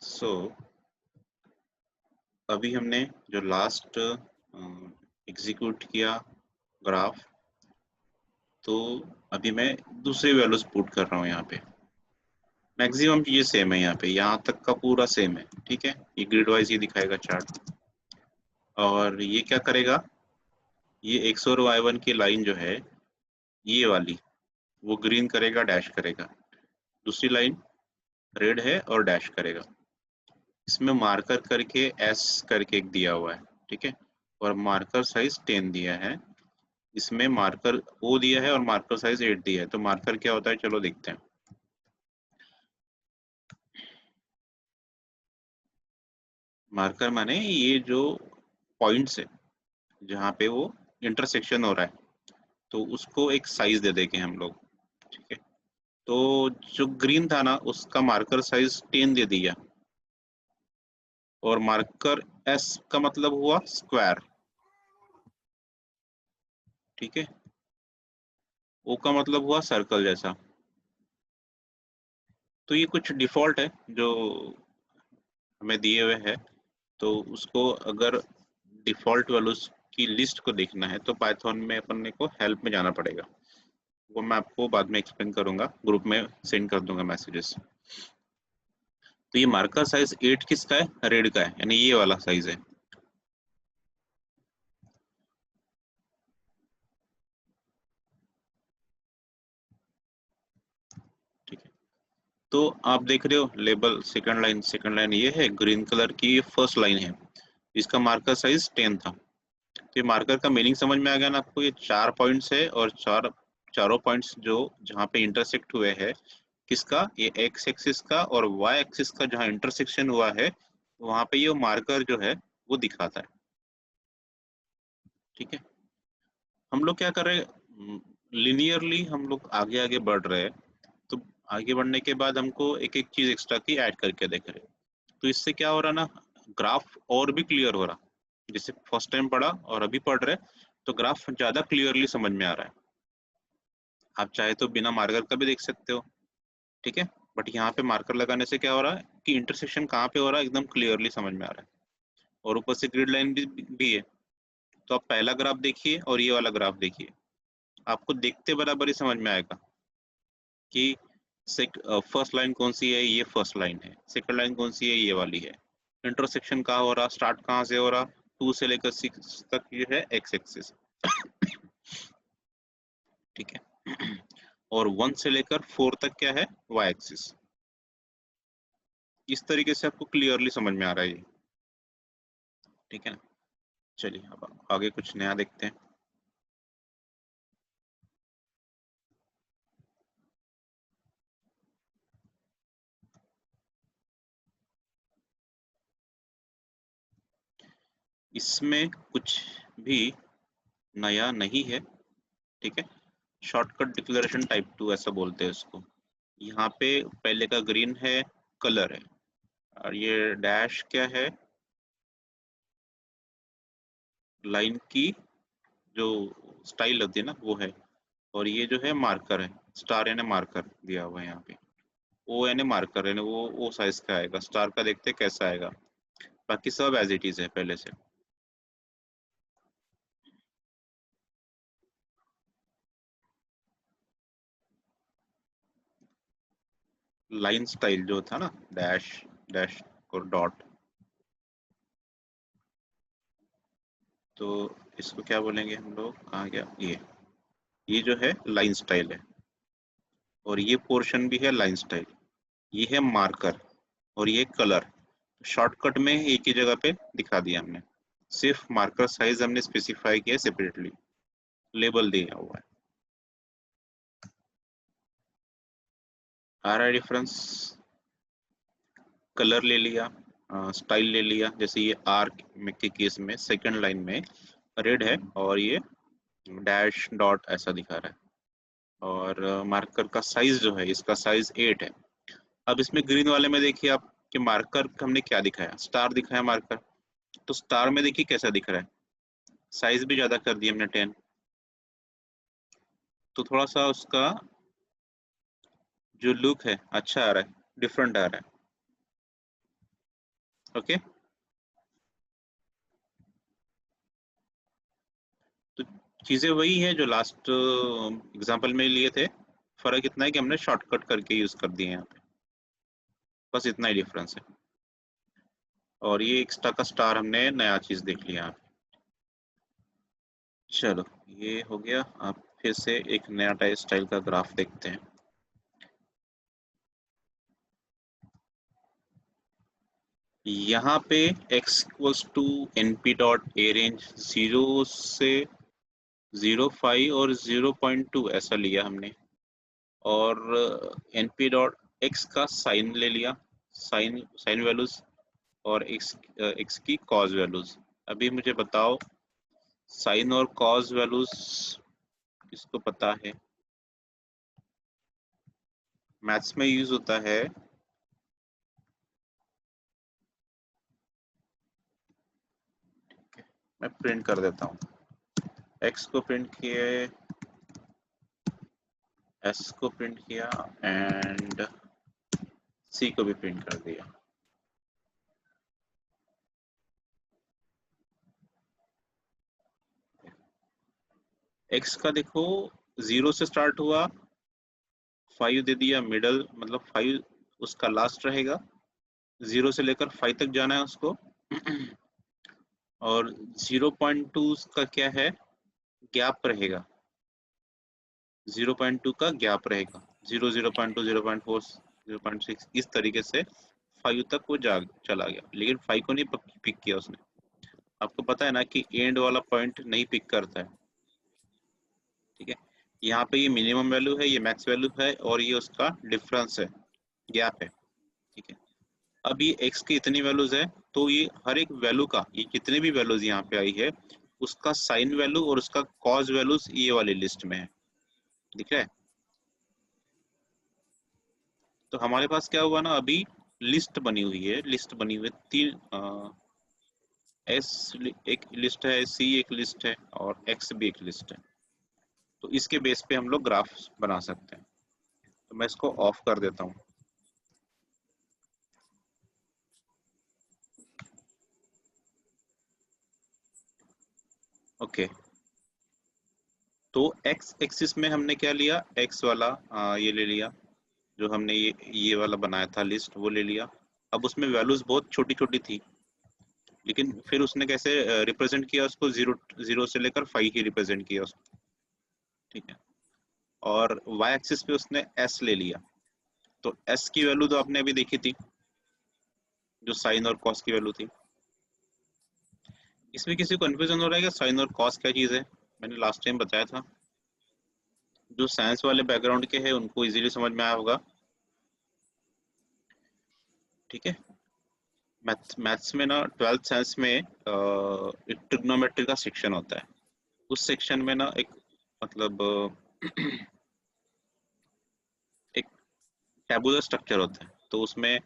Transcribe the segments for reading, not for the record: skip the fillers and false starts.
सो अभी हमने जो लास्ट एग्जीक्यूट किया ग्राफ, तो अभी मैं दूसरे वैल्यूज पुट कर रहा हूँ यहाँ पे। मैक्सिमम ये सेम है, यहाँ पे यहाँ तक का पूरा सेम है। ठीक है, ये ग्रिड वाइज ये दिखाएगा चार्ट। और ये क्या करेगा, ये एक्स और वाई वन की लाइन जो है ये वाली, वो ग्रीन करेगा, डैश करेगा। दूसरी लाइन रेड है और डैश करेगा। इसमें मार्कर करके एस करके एक दिया हुआ है। ठीक है, और मार्कर साइज 10 दिया है। इसमें मार्कर ओ दिया है और मार्कर साइज 8 दिया है। तो मार्कर क्या होता है, चलो देखते हैं। मार्कर माने ये जो पॉइंट्स है जहाँ पे वो इंटरसेक्शन हो रहा है, तो उसको एक साइज दे देंगे हम लोग। ठीक है, तो जो ग्रीन था ना उसका मार्कर साइज 10 दे दिया, और मार्कर एस का मतलब हुआ स्क्वायर। ठीक है, ओ का मतलब हुआ सर्कल जैसा। तो ये कुछ डिफॉल्ट है जो हमें दिए हुए है। तो उसको अगर डिफॉल्ट वैल्यूज की लिस्ट को देखना है तो पाइथन में अपन को हेल्प में जाना पड़ेगा। वो मैं आपको बाद में एक्सप्लेन करूंगा, ग्रुप में सेंड कर दूंगा मैसेजेस। तो ये मार्कर साइज 8 किसका है, रेड का है, यानी ये वाला साइज है। ठीक है, तो आप देख रहे हो लेबल सेकंड लाइन ये है, ग्रीन कलर की ये फर्स्ट लाइन है। इसका मार्कर साइज 10 था। तो ये मार्कर का मीनिंग समझ में आ गया ना आपको। ये 4 पॉइंट्स है और चारों पॉइंट्स जो जहाँ पे इंटरसेक्ट हुए हैं, किसका, ये एक्स एक्सिस का और वाई एक्सिस का जहाँ इंटरसेक्शन हुआ है, वहां पे ये मार्कर जो है वो दिखाता है। ठीक है, हम लोग क्या कर रहे हैं, लिनियरली हम लोग आगे आगे बढ़ रहे हैं। तो आगे बढ़ने के बाद हमको एक एक चीज एक्स्ट्रा की ऐड करके देख रहे हैं। तो इससे क्या हो रहा ना, ग्राफ और भी क्लियर हो रहा। जैसे फर्स्ट टाइम पढ़ा और अभी पढ़ रहे, तो ग्राफ ज्यादा क्लियरली समझ में आ रहा है। आप चाहे तो बिना मार्कर का भी देख सकते हो। ठीक है, बट यहाँ पे मार्कर लगाने से क्या हो रहा है कि इंटरसेक्शन कहाँ पे हो रहा है एकदम क्लियरली समझ में आ रहा है। और ऊपर से ग्रिड लाइन भी है। तो आप पहला ग्राफ देखिए और ये वाला ग्राफ देखिए, आपको देखते बराबर ही समझ में आएगा कि फर्स्ट लाइन कौन सी है, ये फर्स्ट लाइन है। सेकंड लाइन कौन सी है, ये वाली है। इंटरसेक्शन कहाँ हो रहा, स्टार्ट कहाँ से हो रहा, 2 से लेकर 6 तक ये है एक्स एक्सिस। ठीक है, और 1 से लेकर 4 तक क्या है, वाई एक्सिस। इस तरीके से आपको क्लियरली समझ में आ रहा है ये। ठीक है ना, चलिए अब आगे कुछ नया देखते हैं। इसमें कुछ भी नया नहीं है। ठीक है, शॉर्टकट डिक्लेरेशन टाइप 2 ऐसा बोलते हैं इसको। यहाँ पे पहले का ग्रीन है, कलर है, और ये डैश क्या है, लाइन की जो स्टाइल होती है ना वो है। और ये जो है मार्कर है, स्टार यानी मार्कर दिया हुआ है यहाँ पे। ओ यानी मार्कर यानी वो साइज का आएगा। स्टार का देखते हैं कैसा आएगा। बाकी सब एज इट इज है पहले से। लाइन स्टाइल जो था ना, डैश डैश और डॉट, तो इसको क्या बोलेंगे हम लोग, कहाँ गया ये जो है लाइन स्टाइल है। और ये पोर्शन भी है लाइन स्टाइल। ये है मार्कर और ये कलर। शॉर्टकट में एक ही जगह पे दिखा दिया हमने। सिर्फ मार्कर साइज हमने स्पेसिफाई किया सेपरेटली, लेबल दिया हुआ है। आ रहा है डिफरेंस। कलर ले लिया, स्टाइल ले लिया। जैसे ये आर में के केस में सेकंड लाइन में रेड है और ये डैश डॉट ऐसा दिखा रहा है। और मार्कर का साइज जो है, इसका साइज 8 है। अब इसमें ग्रीन वाले में देखिए आप कि मार्कर हमने क्या दिखाया, स्टार दिखाया मार्कर। तो स्टार में देखिए कैसा दिख रहा है, साइज भी ज्यादा कर दिया हमने 10। तो थोड़ा सा उसका जो लुक है अच्छा आ रहा है, डिफरेंट आ रहा है। ओके, तो चीजें वही है जो लास्ट एग्जांपल में लिए थे, फर्क इतना है कि हमने शॉर्टकट करके यूज कर दिए यहाँ पे, बस इतना ही डिफरेंस है। और ये एक्स्ट्रा का स्टार हमने नया चीज देख लिया यहाँ पे। चलो ये हो गया। आप फिर से एक नया टाइप स्टाइल का ग्राफ देखते हैं। यहाँ पे x equals to np dot a range 0 से 0.5 और 0.2 ऐसा लिया हमने, और np डॉट x का साइन ले लिया, साइन साइन वैल्यूज, और x की कॉज वैल्यूज। अभी मुझे बताओ साइन और कॉज वैल्यूज किसको पता है? मैथ्स में यूज होता है। मैं प्रिंट कर देता हूँ, x को प्रिंट किए, s को प्रिंट किया, एंड c को भी प्रिंट कर दिया। x का देखो 0 से स्टार्ट हुआ, 5 दे दिया मिडल, मतलब 5 उसका लास्ट रहेगा, 0 से लेकर 5 तक जाना है उसको। और 0.2 का क्या है, गैप रहेगा, 0.2 का गैप रहेगा, 0, 0.2, 0.4, 0.6, इस तरीके से 5 तक वो जा चला गया, लेकिन 5 को नहीं पिक किया उसने। आपको पता है ना कि एंड वाला पॉइंट नहीं पिक करता है, ठीक है। यहाँ पे ये मिनिमम वैल्यू है, ये मैक्स वैल्यू है, और ये उसका डिफरेंस है, गैप है, ठीक है। अब ये x की इतनी वैल्यूज है, तो ये हर एक वैल्यू का, ये जितने भी वैल्यूज यहाँ पे आई है, उसका साइन वैल्यू और उसका कॉज वैल्यूज ये वाली लिस्ट में है, दिख रहा है? तो हमारे पास क्या हुआ ना, अभी लिस्ट बनी हुई है, लिस्ट बनी हुई है तीन, एस एक लिस्ट है, सी एक लिस्ट है, और एक्स भी एक लिस्ट है। तो इसके बेस पे हम लोग ग्राफ बना सकते हैं। तो मैं इसको ऑफ कर देता हूँ। ओके, तो एक्स एक्सिस में हमने क्या लिया, एक्स वाला ये ले लिया, जो हमने ये वाला बनाया था लिस्ट, वो ले लिया। अब उसमें वैल्यूज बहुत छोटी छोटी थी, लेकिन फिर उसने कैसे रिप्रेजेंट किया उसको, 0 से लेकर 5 ही रिप्रेजेंट किया उसको, ठीक है। और वाई एक्सिस पे उसने एस ले लिया। तो एस की वैल्यू तो आपने अभी देखी थी, जो साइन और कॉस की वैल्यू थी। इसमें किसी को कंफ्यूजन हो रहा है कि साइन और कॉस क्या चीज है? मैंने लास्ट टाइम बताया था, जो साइंस वाले बैकग्राउंड के हैं उनको इजीली समझ में आया होगा, ठीक है। मैथ्स में ना 12th साइंस में एक ट्रिग्नोमेट्री का सेक्शन होता है। उस सेक्शन में ना एक, मतलब एक टेबुलर स्ट्रक्चर होता है। तो उसमें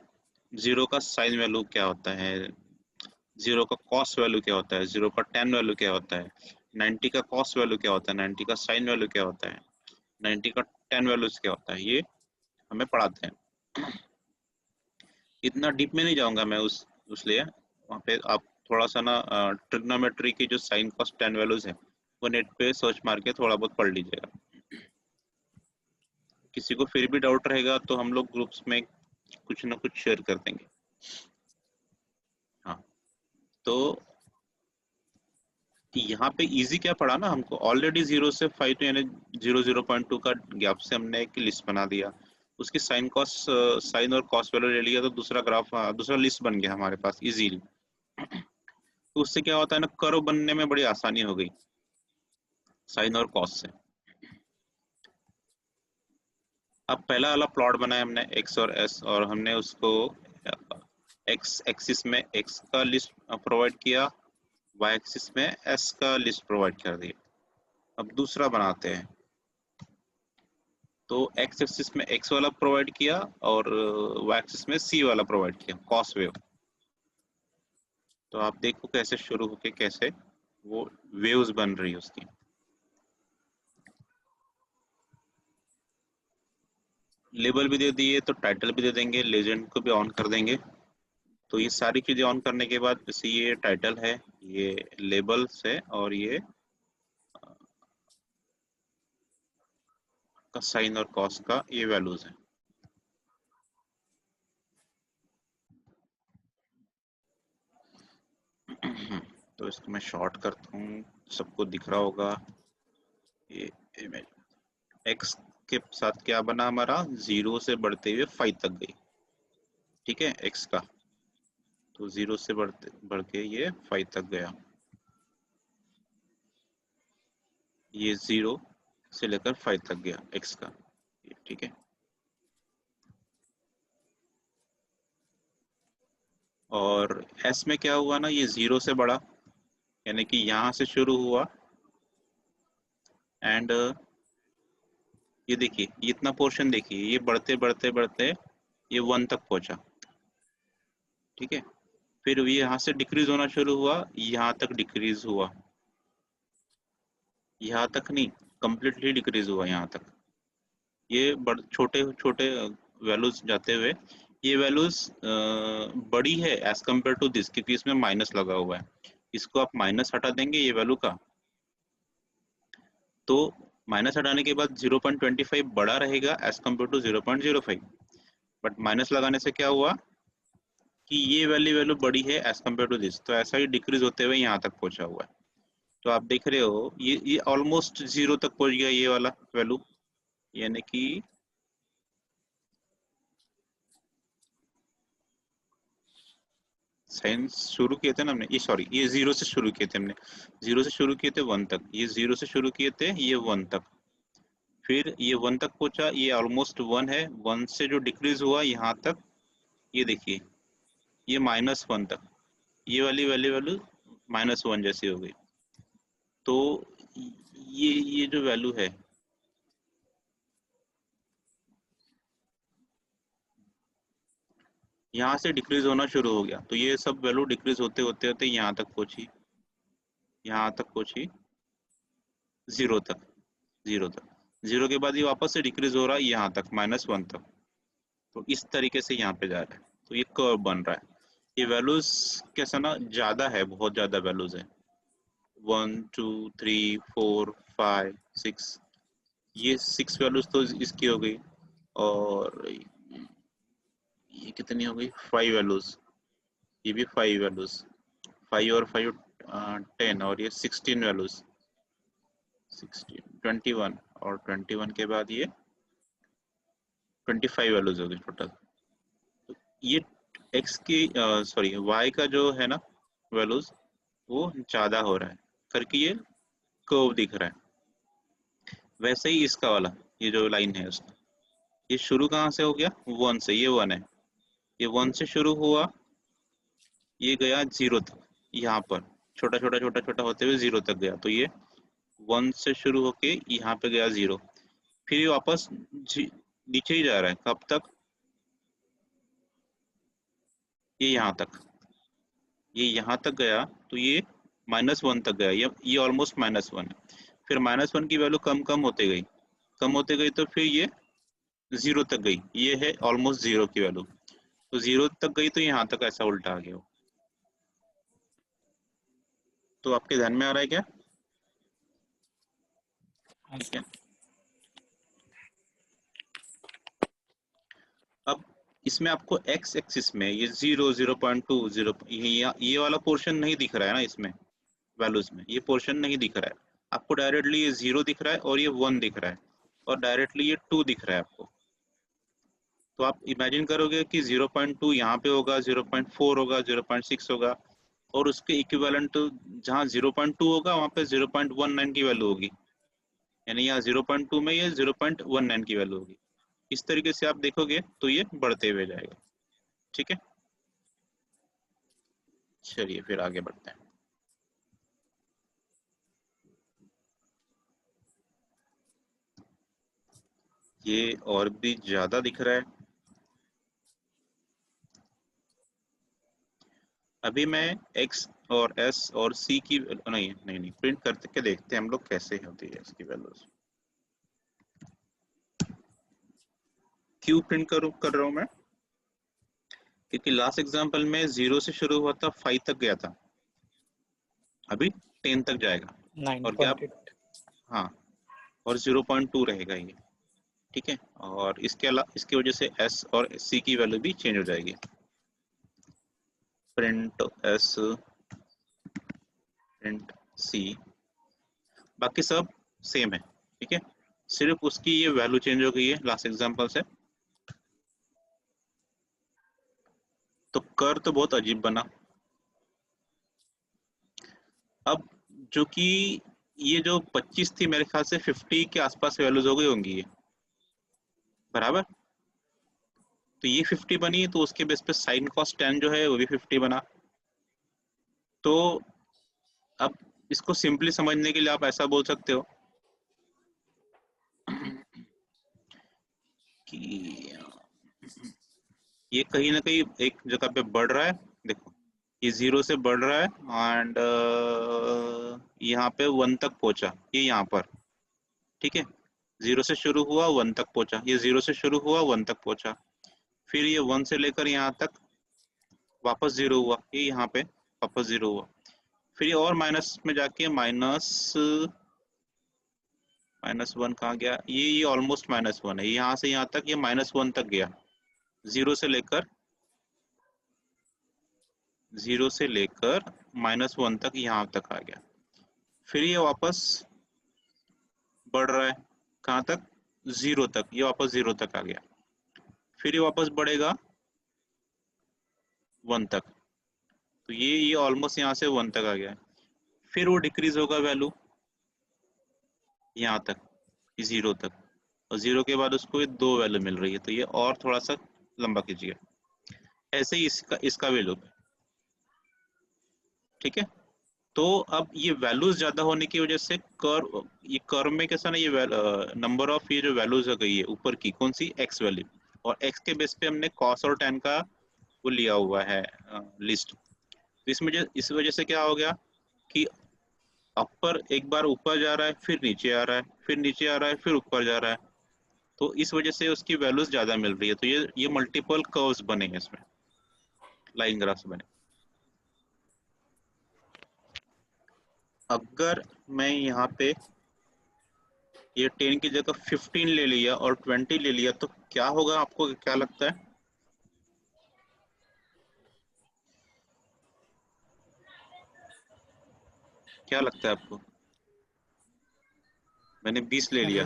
0 का साइन वैल्यू क्या होता है, 0 का कॉस वैल्यू क्या होता है, 0 का टेन वैल्यू क्या होता है, 90 का कॉस वैल्यू क्या होता है, 90 का साइन वैल्यू क्या होता है, 90 का टेन वैल्यूज क्या होता है, ये हमें पढ़ाते हैं। इतना डीप में नहीं जाऊंगा मैं, उस लिए वहाँ पे आप थोड़ा सा ना ट्रिग्नोमेट्री की जो साइन कॉस टेन वैल्यूज है, वो नेट पे सर्च मार के थोड़ा बहुत पढ़ लीजिएगा। किसी को फिर भी डाउट रहेगा तो हम लोग ग्रुप्स में कुछ ना कुछ शेयर कर देंगे। हाँ, तो यहाँ पे इजी क्या पड़ा ना, हमको ऑलरेडी 0 से 5 तो यानी 0.2 का गैप से हमने एक लिस्ट बना दिया, उसकी साइन कॉस, साइन और कॉस वैल्यू ले लिया, तो दूसरा ग्राफ, दूसरा लिस्ट बन गया हमारे पास इजीली। तो उससे क्या होता है ना, कर्व बनने में बड़ी आसानी हो गई साइन और कॉस से। अब पहला वाला प्लॉट बनाया हमने एक्स और एस, और हमने उसको एक्स एक्सिस में एक्स का लिस्ट प्रोवाइड किया, वाई एक्सिस में एस का लिस्ट प्रोवाइड कर दिया। अब दूसरा बनाते हैं, तो एक्स एक्सिस में एक्स वाला प्रोवाइड किया, और वाई एक्सिस में सी वाला प्रोवाइड किया, कॉस वेव। तो आप देखो कैसे शुरू होके कैसे वो वेव्स बन रही है उसकी। लेबल भी दे दिए तो टाइटल भी दे देंगे, लेजेंड को भी ऑन कर देंगे। तो ये सारी चीजें ऑन करने के बाद जैसे ये टाइटल है, ये लेबल्स है, और ये का साइन और कॉस का ये वैल्यूज है। तो इसको मैं शॉर्ट करता हूँ, सबको दिख रहा होगा। ये इमेज एक्स के साथ क्या बना हमारा, 0 से बढ़ते हुए 5 तक गई, ठीक है, एक्स का। तो 0 से बढ़ के ये 5 तक गया, ये 0 से लेकर 5 तक गया एक्स का, ठीक है। और एस में क्या हुआ ना, ये 0 से बढ़ा, यानी कि यहाँ से शुरू हुआ एंड ये देखिए, ये इतना पोर्शन देखिए, ये बढ़ते बढ़ते बढ़ते ये 1 तक पहुंचा, ठीक है। फिर ये यहाँ से डिक्रीज होना शुरू हुआ, यहाँ तक डिक्रीज हुआ, यहाँ तक नहीं, कंप्लीटली डिक्रीज हुआ यहाँ तक। ये छोटे छोटे वैल्यूज जाते हुए ये वैल्यूज बड़ी है एज कम्पेयर टू दिस, क्योंकि इसमें माइनस लगा हुआ है। इसको आप माइनस हटा देंगे ये वैल्यू का, तो माइनस हटाने के बाद 0.25 बड़ा रहेगा as compare to 0.05। But minus लगाने से क्या हुआ कि ये वाली वैल्यू बड़ी है एज कम्पेयर टू दिस, तो ऐसा ही डिक्रीज होते हुए यहाँ तक पहुंचा हुआ है। तो आप देख रहे हो ये ऑलमोस्ट 0 तक पहुंच गया ये वाला वैल्यू, यानी कि साइंस शुरू किए थे ना हमने, ये सॉरी, ये 0 से शुरू किए थे हमने, 0 से शुरू किए थे 1 तक, ये 0 से शुरू किए थे ये 1 तक, फिर ये 1 तक पहुंचा, ये ऑलमोस्ट 1 है, 1 से जो डिक्रीज हुआ यहाँ तक, ये देखिए ये -1 तक, ये वाली वैल्यू वैल्यू -1 जैसी हो गई। तो ये जो वैल्यू है, यहाँ से डिक्रीज होना शुरू हो गया, तो ये सब वैल्यू डिक्रीज होते होते होते यहाँ तक पहुंची, यहाँ तक पहुंची 0 तक, 0 तक, 0 के बाद ये वापस से डिक्रीज हो रहा है यहाँ तक -1 तक। तो इस तरीके से यहाँ पे जा रहा है, तो ये कर्व बन रहा है। ये वैल्यूज कैसा ना, ज्यादा है, बहुत ज्यादा वैल्यूज है, 1 2 3 4 5 6, ये 6 वैल्यूज तो इसकी हो गई, और ये कितनी हो गई, 5 वैल्यूज, ये भी 5 वैल्यूज, 5 और 5 10, और ये 16 वैल्यूज, 16 21, और 21 के बाद ये 25 वैल्यूज हो गई टोटल। ये x की सॉरी y का जो है ना वैल्यूज, वो ज्यादा हो रहा है करके ये कर्व दिख रहा है। वैसे ही इसका वाला ये जो लाइन है उसका, ये शुरू कहाँ से हो गया, 1 से, ये 1 है, ये 1 से शुरू हुआ, ये गया 0 तक, यहाँ पर छोटा छोटा छोटा छोटा होते हुए 0 तक गया, तो ये 1 से शुरू होके यहाँ पे गया 0, फिर ये वापस नीचे ही जा रहा है, कब तक, ये यहाँ तक, ये यहाँ तक गया, तो ये -1 तक गया, ये ऑलमोस्ट -1 है। फिर -1 की वैल्यू कम कम होते गई, कम होते गई, तो फिर ये 0 तक गई, ये है ऑलमोस्ट 0 की वैल्यू, तो 0 तक गई, तो यहाँ तक ऐसा उल्टा आ गया। तो आपके ध्यान में आ रहा है क्या? ठीक है। अब इसमें आपको x एक्सिस में ये 0 0.2 0, ये वाला पोर्शन नहीं दिख रहा है ना इसमें, वैल्यूज में ये पोर्शन नहीं दिख रहा है आपको, डायरेक्टली ये 0 दिख रहा है और ये 1 दिख रहा है, और डायरेक्टली ये 2 दिख रहा है आपको। तो आप इमेजिन करोगे कि 0.2 यहाँ पे होगा, 0.4 होगा, 0.6 होगा, और उसके इक्विवेलेंट जहाँ 0.2 होगा वहाँ पे 0.19 की वैल्यू होगी, यानी यहाँ 0.2 में ये 0.19 की वैल्यू होगी। इस तरीके से आप देखोगे तो ये बढ़ते हुए जाएगा, ठीक है। चलिए फिर आगे बढ़ते हैं। ये और भी ज्यादा दिख रहा है। अभी मैं x और s और c की नहीं नहीं नहीं प्रिंट करके देखते हैं हम लोग कैसे होती है इसकी वैल्यूज। क्यों प्रिंट कर रहा हूँ मैं, क्योंकि लास्ट एग्जांपल में 0 से शुरू हुआ था, 5 तक गया था, अभी 10 तक जाएगा और गैप 9.8 हाँ और 0.2 रहेगा ये, ठीक है। और इसके अलावा इसकी वजह से s और c की वैल्यू भी चेंज हो जाएगी। प्रिंट s प्रिंट c, बाकी सब सेम है, ठीक है, सिर्फ उसकी ये वैल्यू चेंज हो गई है लास्ट एग्जांपल से। तो कर तो बहुत अजीब बना। अब जो कि ये जो 25 थी, मेरे ख्याल से 50 के आसपास वैल्यूज हो गई होंगी ये, बराबर। तो ये 50 बनी, तो उसके बेस पे साइन कॉस टेन जो है वो भी 50 बना। तो अब इसको सिंपली समझने के लिए आप ऐसा बोल सकते हो कि ये कहीं ना कहीं एक जगह पे बढ़ रहा है। देखो ये 0 से बढ़ रहा है एंड यहाँ पे 1 तक पहुंचा, ये यहाँ पर, ठीक है। 0 से शुरू हुआ 1 तक पहुंचा, ये 0 से शुरू हुआ 1 तक पहुंचा, फिर ये 1 से लेकर यहाँ तक वापस 0 हुआ, ये यहाँ पे वापस 0 हुआ, फिर ये और माइनस में जाके -1 कहाँ गया, ये ऑलमोस्ट -1 है, यहाँ से यहाँ तक ये -1 तक गया, 0 से लेकर -1 तक यहाँ तक आ गया, फिर ये वापस बढ़ रहा है, कहाँ तक, 0 तक, ये वापस 0 तक आ गया, फिर ये वापस बढ़ेगा 1 तक, तो ये ऑलमोस्ट यहाँ से 1 तक आ गया, फिर वो डिक्रीज होगा वैल्यू यहाँ तक, 0 तक, और 0 के बाद उसको ये 2 वैल्यू मिल रही है, तो ये और थोड़ा सा लंबा कीजिए, ऐसे ही इसका वैल्यू, ठीक है। तो अब ये वैल्यूज ज्यादा होने की वजह से ये कर्व में कैसा ना, ये नंबर ऑफ ये जो वैल्यूज हो गई है ऊपर की, कौन सी, एक्स वैल्यू, और एक्स के बेस पे हमने कॉस और टेन का वो लिया हुआ है लिस्ट। तो इस वजह से क्या हो गया कि अपर एक बार ऊपर जा रहा है, फिर नीचे आ रहा है, फिर नीचे आ रहा है, फिर ऊपर जा रहा है, तो इस वजह से उसकी वैल्यूज ज्यादा मिल रही है, तो ये मल्टीपल कर्व्स बने हैं इसमें, लाइन ग्राफ्स बने। अगर मैं यहाँ पे ये 10 की जगह 15 ले लिया और 20 ले लिया, तो क्या होगा, आपको क्या लगता है, क्या लगता है आपको? मैंने 20 ले लिया,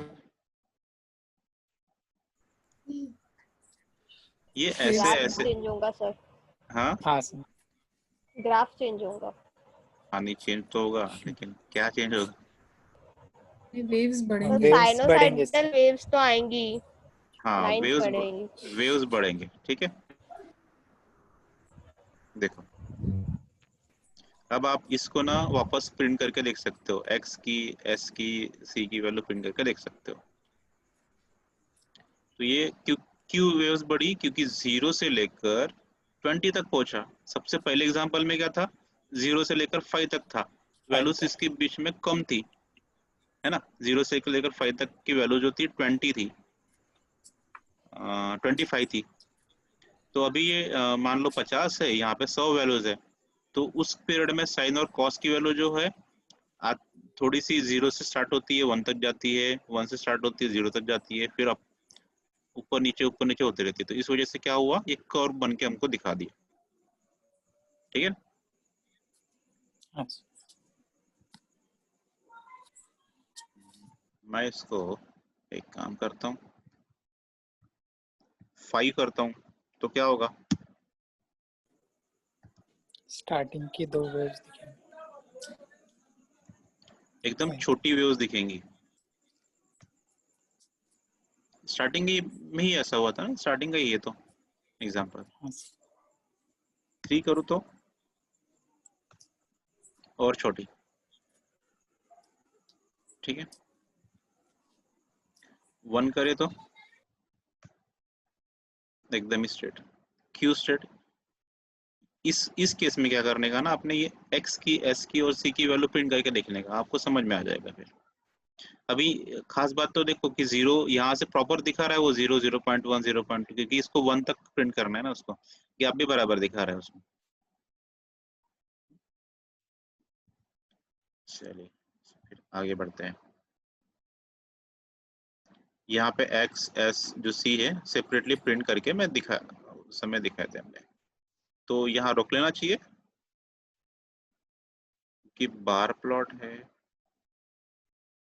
ये ऐसे ग्राफ ऐसे, चेंज होगा सर, हाँ हाँ सर, ग्राफ चेंज होगा। पानी चेंज तो होगा, लेकिन क्या चेंज होगा? वेव्स तो बढ़ेंगे। waves बढ़ेंगे साइनोसाइडल वेव्स तो आएंगी, हाँ, लाइंस बढ़ेंगी। वेव्स बढ़ेंगे, ठीक है। देखो अब आप इसको ना वापस प्रिंट करके देख सकते हो, x की, s की, c की वैल्यू प्रिंट करके देख सकते हो। तो ये क्यों वेव्स बढ़ी, क्योंकि 0 से लेकर 20 तक पहुंचा। सबसे पहले एग्जांपल में क्या था, 0 से लेकर 5 तक था, वैल्यूज इसके बीच में कम थी, है ना। 0 से लेकर 5 तक की वैल्यू जो थी 20 थी, 25 थी। तो अभी ये मान लो 50 है, यहाँ पे 100 वैल्यूज है, तो उस पीरियड में साइन और कॉस की वैल्यू जो है आ, थोड़ी सी 0 से स्टार्ट होती है 1 तक जाती है, 1 से स्टार्ट होती है 0 तक जाती है, फिर ऊपर नीचे होती रहती है। तो इस वजह से क्या हुआ, एक कर्व बन के हमको दिखा दिया, ठीक है। अच्छा, मैं इसको एक काम करता हूँ, 5 करता हूँ, तो क्या होगा, स्टार्टिंग की 2 वेव्स दिखेंगे, एकदम Fine. छोटी वेव्स दिखेंगी। स्टार्टिंग में ही ऐसा हुआ था ना, स्टार्टिंग का ही है तो एग्जांपल। हाँ सर, 3 करूँ तो और छोटी, ठीक है। 1 करे तो एकदम स्ट्रेट, क्यू स्ट्रेट। इस केस में क्या करने का ना, आपने ये x की, s की और c की वैल्यू प्रिंट करके देखने का, आपको समझ में आ जाएगा फिर। अभी खास बात तो देखो कि 0 यहाँ से प्रॉपर दिखा रहा है वो 0, 0.1, 0.2, क्योंकि इसको 1 तक प्रिंट करना है ना उसको, ये आप भी बराबर दिखा रहा है उसमें। चलिए फिर आगे बढ़ते हैं। यहाँ पे एक्स एस जो सी है सेपरेटली प्रिंट करके मैं समय दिखाए थे हमने, तो यहाँ रोक लेना चाहिए कि बार प्लॉट है